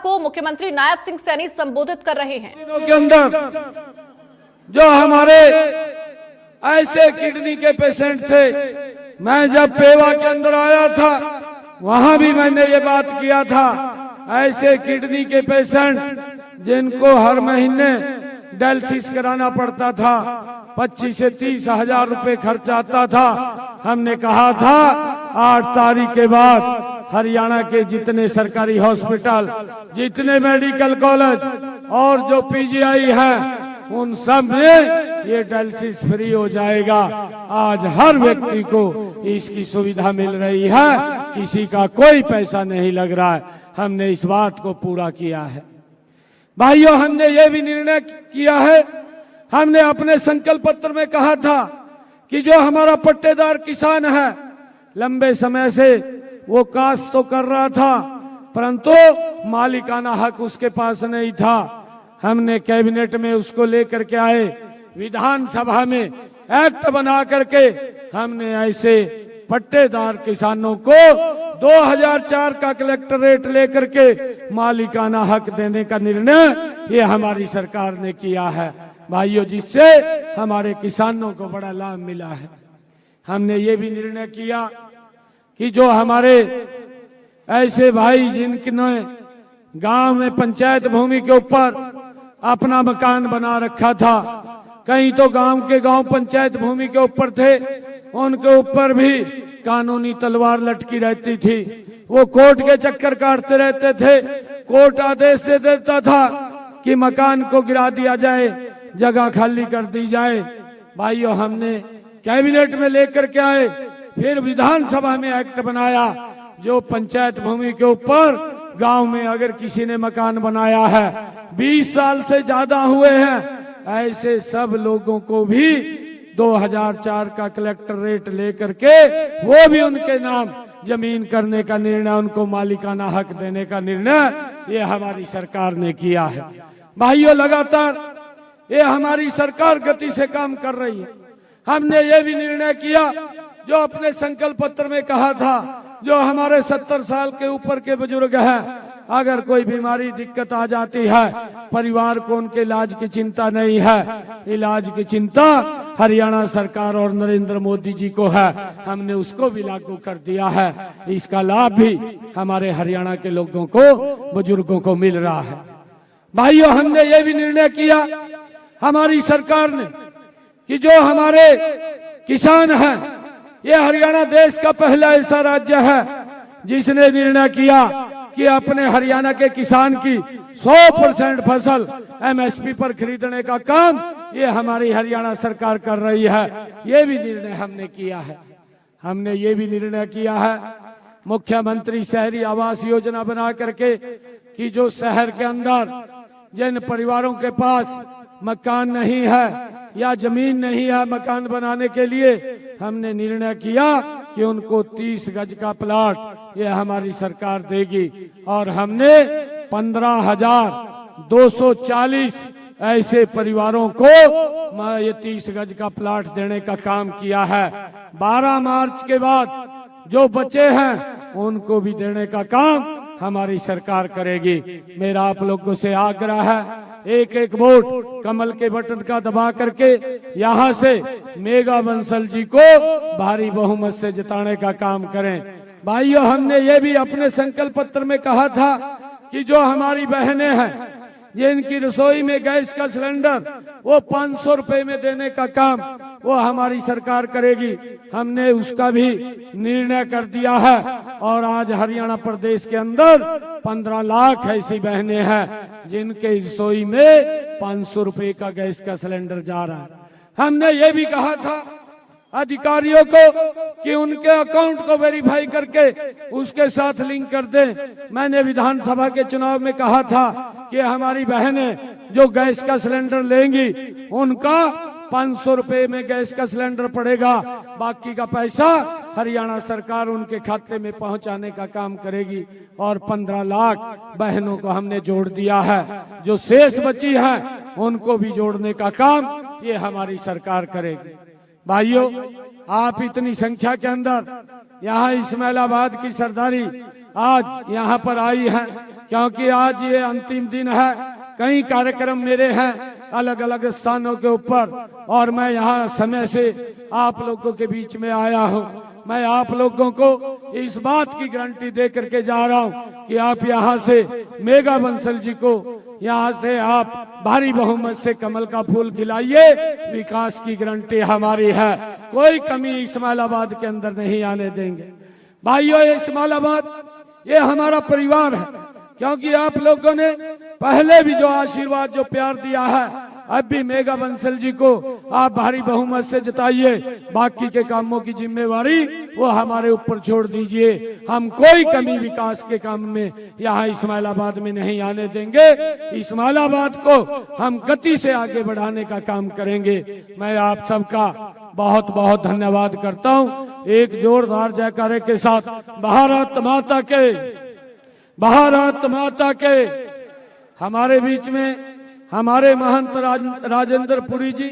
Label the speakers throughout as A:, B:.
A: को मुख्यमंत्री नायब सिंह सैनी संबोधित कर रहे हैं।
B: दिनों के अंदर जो हमारे ऐसे किडनी के पेशेंट थे, मैं जब पेवा के अंदर आया था वहां भी मैंने ये बात किया था, ऐसे किडनी के पेशेंट जिनको हर महीने डायलिसिस कराना पड़ता था, 25 से 30 हजार रुपए खर्च आता था। हमने कहा था 8 तारीख के बाद हरियाणा के जितने सरकारी हॉस्पिटल, जितने मेडिकल कॉलेज और जो पीजीआई हैं, उन सब में ये डायलिसिस फ्री हो जाएगा। आज हर व्यक्ति को इसकी सुविधा मिल रही है, किसी का कोई पैसा नहीं लग रहा है। हमने इस बात को पूरा किया है। भाइयों, हमने ये भी निर्णय किया है, हमने अपने संकल्प पत्र में कहा था कि जो हमारा पट्टेदार किसान है, लंबे समय से वो काश्त तो कर रहा था परंतु मालिकाना हक उसके पास नहीं था। हमने कैबिनेट में उसको लेकर के आए, विधानसभा में एक्ट बना करके हमने ऐसे पट्टेदार किसानों को 2004 का कलेक्टर रेट लेकर के मालिकाना हक देने का निर्णय ये हमारी सरकार ने किया है। भाइयों, जिससे हमारे किसानों को बड़ा लाभ मिला है। हमने ये भी निर्णय किया कि जो हमारे ऐसे भाई जिनने गांव में पंचायत भूमि के ऊपर अपना मकान बना रखा था, कहीं तो गांव के गांव पंचायत भूमि के ऊपर थे, उनके ऊपर भी कानूनी तलवार लटकी रहती थी। वो कोर्ट के चक्कर काटते रहते थे। कोर्ट आदेश दे देता था कि मकान को गिरा दिया जाए, जगह खाली कर दी जाए। भाइयों, हमने कैबिनेट में लेकर के आए, फिर विधानसभा में एक्ट बनाया, जो पंचायत भूमि के ऊपर गांव में अगर किसी ने मकान बनाया है, 20 साल से ज्यादा हुए हैं, ऐसे सब लोगों को भी 2004 का कलेक्टर रेट लेकर के वो भी उनके नाम जमीन करने का निर्णय, उनको मालिकाना हक देने का निर्णय ये हमारी सरकार ने किया है। भाइयों, लगातार ये हमारी सरकार गति से काम कर रही है। हमने ये भी निर्णय किया, जो अपने संकल्प पत्र में कहा था, जो हमारे 70 साल के ऊपर के बुजुर्ग हैं, अगर कोई बीमारी दिक्कत आ जाती है, परिवार को उनके इलाज की चिंता नहीं है, इलाज की चिंता हरियाणा सरकार और नरेंद्र मोदी जी को है। हमने उसको भी लागू कर दिया है। इसका लाभ भी हमारे हरियाणा के लोगों को, बुजुर्गों को मिल रहा है। भाइयों, हमने ये भी निर्णय किया हमारी सरकार ने कि जो हमारे किसान हैं, ये हरियाणा देश का पहला ऐसा राज्य है जिसने निर्णय किया कि अपने हरियाणा के किसान की 100% फसल एमएसपी पर खरीदने का काम ये हमारी हरियाणा सरकार कर रही है। ये भी निर्णय हमने किया है। हमने ये भी निर्णय किया है, मुख्यमंत्री शहरी आवास योजना बना करके कि जो शहर के अंदर जिन परिवारों के पास मकान नहीं है या जमीन नहीं है मकान बनाने के लिए, हमने निर्णय किया कि उनको 30 गज का प्लॉट ये हमारी सरकार देगी। और हमने 15,240 ऐसे परिवारों को ये 30 गज का प्लॉट देने का काम किया है। 12 मार्च के बाद जो बचे हैं उनको भी देने का काम हमारी सरकार करेगी। मेरा आप लोगों से आग्रह है, एक एक वोट कमल के बटन का दबा करके यहाँ से मेघा बंसल जी को भारी बहुमत से जिताने का काम करें। भाइयों, हमने ये भी अपने संकल्प पत्र में कहा था कि जो हमारी बहनें हैं जिनकी रसोई में गैस का सिलेंडर वो 500 रुपए में देने का काम वो हमारी सरकार करेगी। हमने उसका भी निर्णय कर दिया है और आज हरियाणा प्रदेश के अंदर 15 लाख ऐसी बहनें हैं जिनके रसोई में 500 रुपए का गैस का सिलेंडर जा रहा है। हमने ये भी कहा था अधिकारियों को कि उनके अकाउंट को वेरीफाई करके उसके साथ लिंक कर दें। मैंने विधानसभा के चुनाव में कहा था कि हमारी बहनें जो गैस का सिलेंडर लेंगी उनका 500 रुपए में गैस का सिलेंडर पड़ेगा, बाकी का पैसा हरियाणा सरकार उनके खाते में पहुंचाने का काम करेगी। और 15 लाख बहनों को हमने जोड़ दिया है, जो शेष बची है उनको भी जोड़ने का काम ये हमारी सरकार करेगी। भाइयों, आप इतनी संख्या के अंदर यहाँ इस्माइलाबाद की सरदारी आज यहाँ पर आई है, क्योंकि आज ये अंतिम दिन है। कई कार्यक्रम मेरे हैं अलग अलग स्थानों के ऊपर, और मैं यहाँ समय से आप लोगों के बीच में आया हूँ। मैं आप लोगों को इस बात की गारंटी दे करके जा रहा हूँ कि आप यहाँ से मेघा बंसल जी को यहाँ से आप भारी बहुमत से कमल का फूल खिलाइए। विकास की गारंटी हमारी है, कोई कमी इस्माइलाबाद के अंदर नहीं आने देंगे। भाइयों, इस्माइलाबाद ये हमारा परिवार है, क्योंकि आप लोगों ने पहले भी जो आशीर्वाद जो प्यार दिया है, अब भी मेघा बंसल जी को आप भारी बहुमत से जिताइए। बाकी के कामों की जिम्मेवारी वो हमारे ऊपर छोड़ दीजिए। हम कोई कमी विकास के काम में यहाँ इस्माइलाबाद में नहीं आने देंगे। इस्माइलाबाद को हम गति से आगे बढ़ाने का काम करेंगे। मैं आप सबका बहुत बहुत धन्यवाद करता हूँ। एक जोरदार जयकारे के साथ भारत माता के, भारत माता के। हमारे बीच में हमारे महंत राजेंद्र पुरी जी,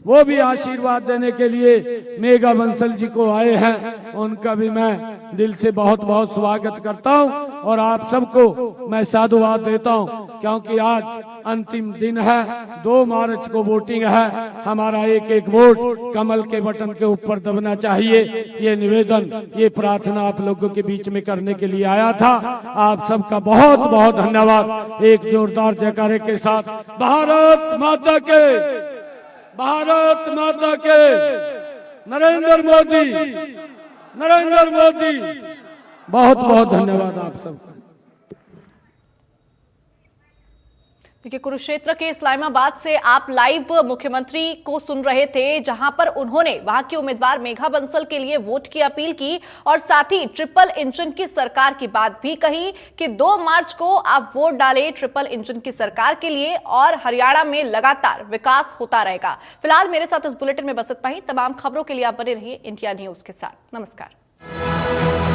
B: वो भी आशीर्वाद देने के लिए मेघा बंसल जी को आए हैं। उनका भी मैं दिल से बहुत बहुत स्वागत करता हूं, और आप सबको मैं साधुवाद देता हूं, क्योंकि आज अंतिम दिन है। 2 मार्च को वोटिंग है। हमारा एक एक वोट कमल के बटन के ऊपर दबना चाहिए। ये निवेदन, ये प्रार्थना आप लोगों के बीच में करने के लिए आया था। आप सबका बहुत बहुत धन्यवाद। एक जोरदार जयकारे के साथ भारत माता के, भारत माता के। नरेंद्र मोदी, नरेंद्र मोदी। बहुत बहुत धन्यवाद आप सबका।
A: देखिए, कुरुक्षेत्र के इस्लामाबाद से आप लाइव मुख्यमंत्री को सुन रहे थे, जहां पर उन्होंने वहां की उम्मीदवार मेघा बंसल के लिए वोट की अपील की, और साथ ही ट्रिपल इंजन की सरकार की बात भी कही कि 2 मार्च को आप वोट डालें ट्रिपल इंजन की सरकार के लिए, और हरियाणा में लगातार विकास होता रहेगा। फिलहाल मेरे साथ इस बुलेटिन में बस इतना ही। तमाम खबरों के लिए आप बने रहिए इंडिया न्यूज के साथ। नमस्कार।